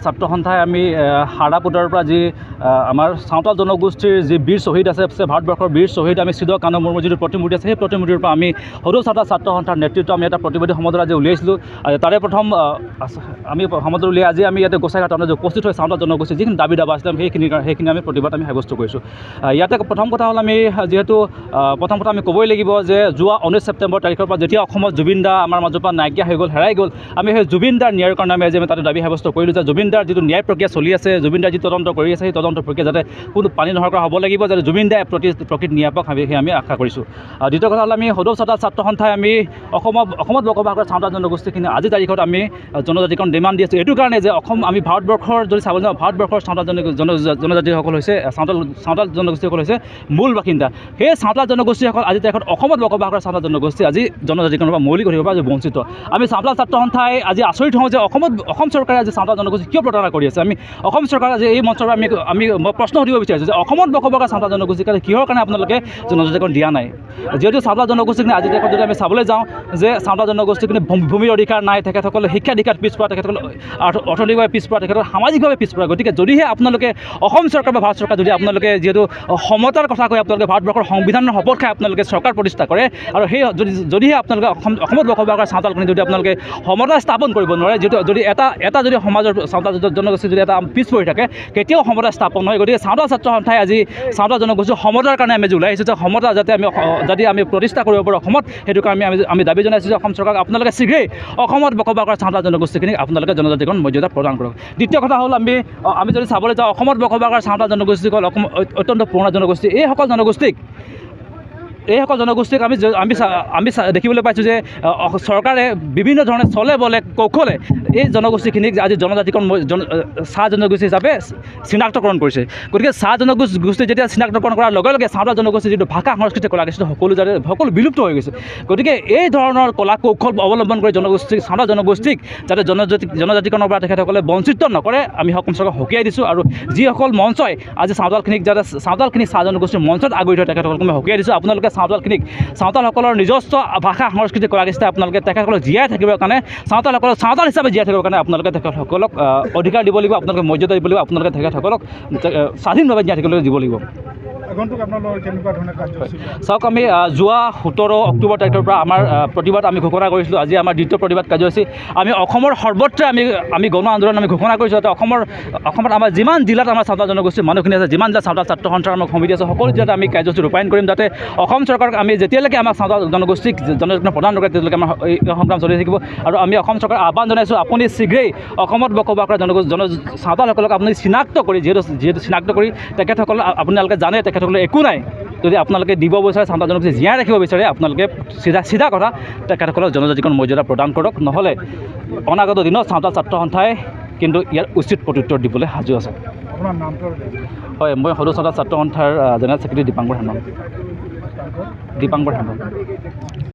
ছাত্ৰ সন্থাই আমি হাৰাপুতৰ পৰা যি আমাৰ চাওতাল জনগোষ্ঠীৰ যি বীৰ শ্বহীদ আছে ভাৰতবৰ্ষৰ বীৰ শ্বহীদ আমি চিদ কানু মুৰ্মুৰ যিটো প্ৰতিমূৰ্তি আছে সেই প্ৰতিমূৰ্তিৰ পৰা আমি সদৌ ছাত্ৰ সন্থাৰ নেতৃত্ব আমি এটা প্ৰতিবাদী সমদল আজি উলিয়াইছিলোঁ। তাৰে প্ৰথম আমি সমদল উলিয়াই আজি আমি ইয়াতে গোসাইঘাট টাউনত উপস্থিত হৈ চাওতাল জনগোষ্ঠীৰ যিখিনি দাবী দাবা আছিলে সেইখিনি আমি প্ৰতিবাদ আমি সাব্যস্ত কৰিছোঁ। ইয়াতে প্ৰথম কথা হ'ল আমি যিহেতু প্ৰথম কথা আমি ক'বই লাগিব যে যোৱা 19 ছেপ্টেম্বৰ তাৰিখৰ পৰা যেতিয়া অসমত জুবিন দা আমাৰ মাজৰ পৰা নাইকিয়া হৈ গ'ল, হেৰাই গ'ল, আমি সেই জুবিন দাৰ ন্যায়ৰ কাৰণে আমি আজি তাতে দাবী সাব্যস্ত কৰিলোঁ যে জুবিন দাৰ যিটো ন্যায় প্ৰক্ৰিয়া চলি আছে, জুবিন দাৰ যি তদন্ত কৰি আছে সেই তদন্ত প্ৰক্ৰিয়া যাতে কোনো পানী নৰকা হ'ব লাগিব, যাতে জুবিন দাই প্ৰকৃত ন্যায় পাওক সেই আমি আশা কৰিছোঁ। দ্বিতীয় কথা হ'ল আমি সদৌ ছাত্ৰ সন্থাই আমি অসমত বসবাস কৰা চাওতাল জনগোষ্ঠীখিনি আজি তাৰিখত আমি জনজাতিকৰণ ডিমাণ্ড দি আছোঁ এইটো কাৰণে যে আমি ভাৰতবৰ্ষৰ যদি চাবলৈ যাওঁ ভাৰতবৰ্ষৰ চাওতাল জনজাতিসকল হৈছে চাওতাল জনগোষ্ঠীসকল হৈছে মূল বাসিন্দা। সেই চাওতাল জনগোষ্ঠীসকল আজি তাৰিখত অসমত বসবাস কৰা চাওতাল জনগোষ্ঠী আজি জনজাতিকৰণৰ পৰা মৌলিক অধিকাৰৰ পৰা আজি বঞ্চিত। আমি চাওতাল ছাত্ৰ সন্থাই আজি আচৰিত হওঁ যে অসম চৰকাৰে আজি চাওতাল জনগোষ্ঠী কিয় প্ৰতাৰণা কৰি আছে। আমি অসম চৰকাৰ আজি এই মঞ্চৰ পৰা আমি প্ৰশ্ন সুধিব বিচাৰিছোঁ যে অসমত বসবাস কৰা চাওতাল জনগোষ্ঠীৰ কাৰণে কিহৰ কাৰণে আপোনালোকে জনজাতিকৰণ দিয়া নাই। যিহেতু চাওতাল জনগোষ্ঠীখিনি আজি দেশত যদি আমি চাবলৈ যাওঁ যে চাওতাল জনগোষ্ঠীখিনি ভূমিৰ অধিকাৰ নাই, তেখেতসকলে শিক্ষা দীক্ষাত পিছপৰা, তেখেতসকলে অৰ্থনৈতিকভাৱে পিছপৰা, তেখেতসকলে সামাজিকভাৱে পিছপৰা। গতিকে যদিহে আপোনালোকে অসম চৰকাৰ বা ভাৰত চৰকাৰ যদি আপোনালোকে যিহেতু সমতাৰ কথা কৈ আপোনালোকে ভাৰতবৰ্ষৰ সংবিধানৰ শপত খাই আপোনালোকে চৰকাৰ প্ৰতিষ্ঠা কৰে আৰু সেই যদিহে আপোনালোকে অসমত বসবাস কৰা চাওতালখিনি যদি আপোনালোকে সমতা স্থাপন কৰিব নোৱাৰে, যিহেতু যদি এটা যদি সমাজৰ চাওতাল জনগোষ্ঠী যদি এটা পিছ পৰি থাকে কেতিয়াও সমতা স্থাপন নহয়। গতিকে চাওতাল ছাত্ৰ সন্থাই আজি চাওতাল জনগোষ্ঠীৰ সমতাৰ কাৰণে আমি ওলাই আহিছোঁ যে সমতা যাতে আমি প্ৰতিষ্ঠা কৰিব পাৰোঁ অসমত, সেইটো কাৰণে আমি দাবী জনাইছোঁ যে অসম চৰকাৰক আপোনালোকে শীঘ্ৰেই অসমত বসবাস কৰা চাওতাল জনগোষ্ঠীখিনিক আপোনালোকে জনজাতিকৰণ মৰ্যাদা প্ৰদান কৰক। দ্বিতীয় কথা হ'ল আমি যদি চাবলৈ যাওঁ অসমত বসবাস কৰা চাওতাল জনগোষ্ঠীসকল অসম অত্যন্ত পুৰণা জনগোষ্ঠী। এইসকল জনগোষ্ঠীক আমি দেখিবলৈ পাইছোঁ যে চৰকাৰে বিভিন্ন ধৰণে চলে বলে কৌশলে এই জনগোষ্ঠীখিনিক আজি জনজাতিকৰণ চাহ জনগোষ্ঠী হিচাপে চিনাক্তকৰণ কৰিছে। গতিকে চাহ জনগোষ্ঠী যেতিয়া চিনাক্তকৰণ কৰাৰ লগে লগে চাওতাল জনগোষ্ঠীৰ যিটো ভাষা সংস্কৃতি কলা কৃষ্টি সকলো বিলুপ্ত হৈ গৈছে। গতিকে এই ধৰণৰ কলা কৌশল অৱলম্বন কৰি চাওতাল জনগোষ্ঠীক যাতে জনজাতিকৰণৰ পৰা তেখেতসকলে বঞ্চিত নকৰে আমি অসম চৰকাৰক সকীয়াই দিছোঁ। আৰু যিসকল মঞ্চই আজি চাওতালখিনিক চাহ জনগোষ্ঠীৰ মঞ্চত আগুৰি ধৰে তেখেতসকলক আমি সকীয়াই দিছোঁ। আপোনালোকে চাওতালসকলৰ নিজস্ব ভাষা সংস্কৃতি কলা কৃষ্টি আপোনালোকে তেখেতসকলক জীয়াই থাকিবৰ কাৰণে চাওতাল হিচাপে জীয়াই থাকিবৰ কাৰণে আপোনালোকে তেখেতসকলক অধিকাৰ দিব লাগিব, আপোনালোকে মৰ্যাদা দিব লাগিব, আপোনালোকে তেখেতসকলক স্বাধীনভাৱে জীয়াই থাকিবলৈ দিব লাগিব। চাওক আমি যোৱা 17 অক্টোবৰ তাৰিখৰ পৰা আমাৰ প্ৰতিবাদ আমি ঘোষণা কৰিছিলোঁ। আজি আমাৰ দ্বিতীয় প্ৰতিবাদ কাৰ্যসূচী আমি অসমৰ সৰ্বত্ৰে আমি গণ আন্দোলন আমি ঘোষণা কৰিছোঁ যাতে অসমত আমাৰ যিমান জিলাত আমাৰ চাওতাল জনগোষ্ঠীৰ মানুহখিনি আছে, যিমান জিলাত চাওতাল ছাত্ৰ সন্থাৰ আমাৰ সমিতি আছে, সকলো জিলাত আমি কাৰ্যসূচী ৰূপায়ণ কৰিম যাতে অসম চৰকাৰক আমি যেতিয়ালৈকে আমাক চাওতাল জনগোষ্ঠীক জনজাতিকৰণ প্ৰদান নকৰে তেতিয়ালৈকে আমাৰ এই সংগ্ৰাম চলি থাকিব। আৰু আমি অসম চৰকাৰক আহ্বান জনাইছোঁ আপুনি শীঘ্ৰেই অসমত বসবাস কৰা চাওতালসকলক আপুনি চিনাক্ত কৰি যিহেতু চিনাক্ত কৰি তেখেতসকলক আপোনালোকে জানে তেখেতসকলে একো নাই, যদি আপোনালোকে দিব বিচাৰে চাওতাল জনগোষ্ঠী জীয়াই ৰাখিব বিচাৰে আপোনালোকে চিধা কথা তেখেতসকলক জনজাতিকৰণ মৰ্যাদা প্ৰদান কৰক, নহ'লে অনাগত দিনত চাওতাল ছাত্ৰ সন্থাই কিন্তু ইয়াৰ উচিত প্ৰত্যুত্তৰ দিবলৈ সাজু আছে। হয়, মই সদৌ চাওতাল ছাত্ৰ সন্থাৰ জেনেৰেল ছেক্ৰেটাৰী দীপাংকৰ হেমব্ৰম।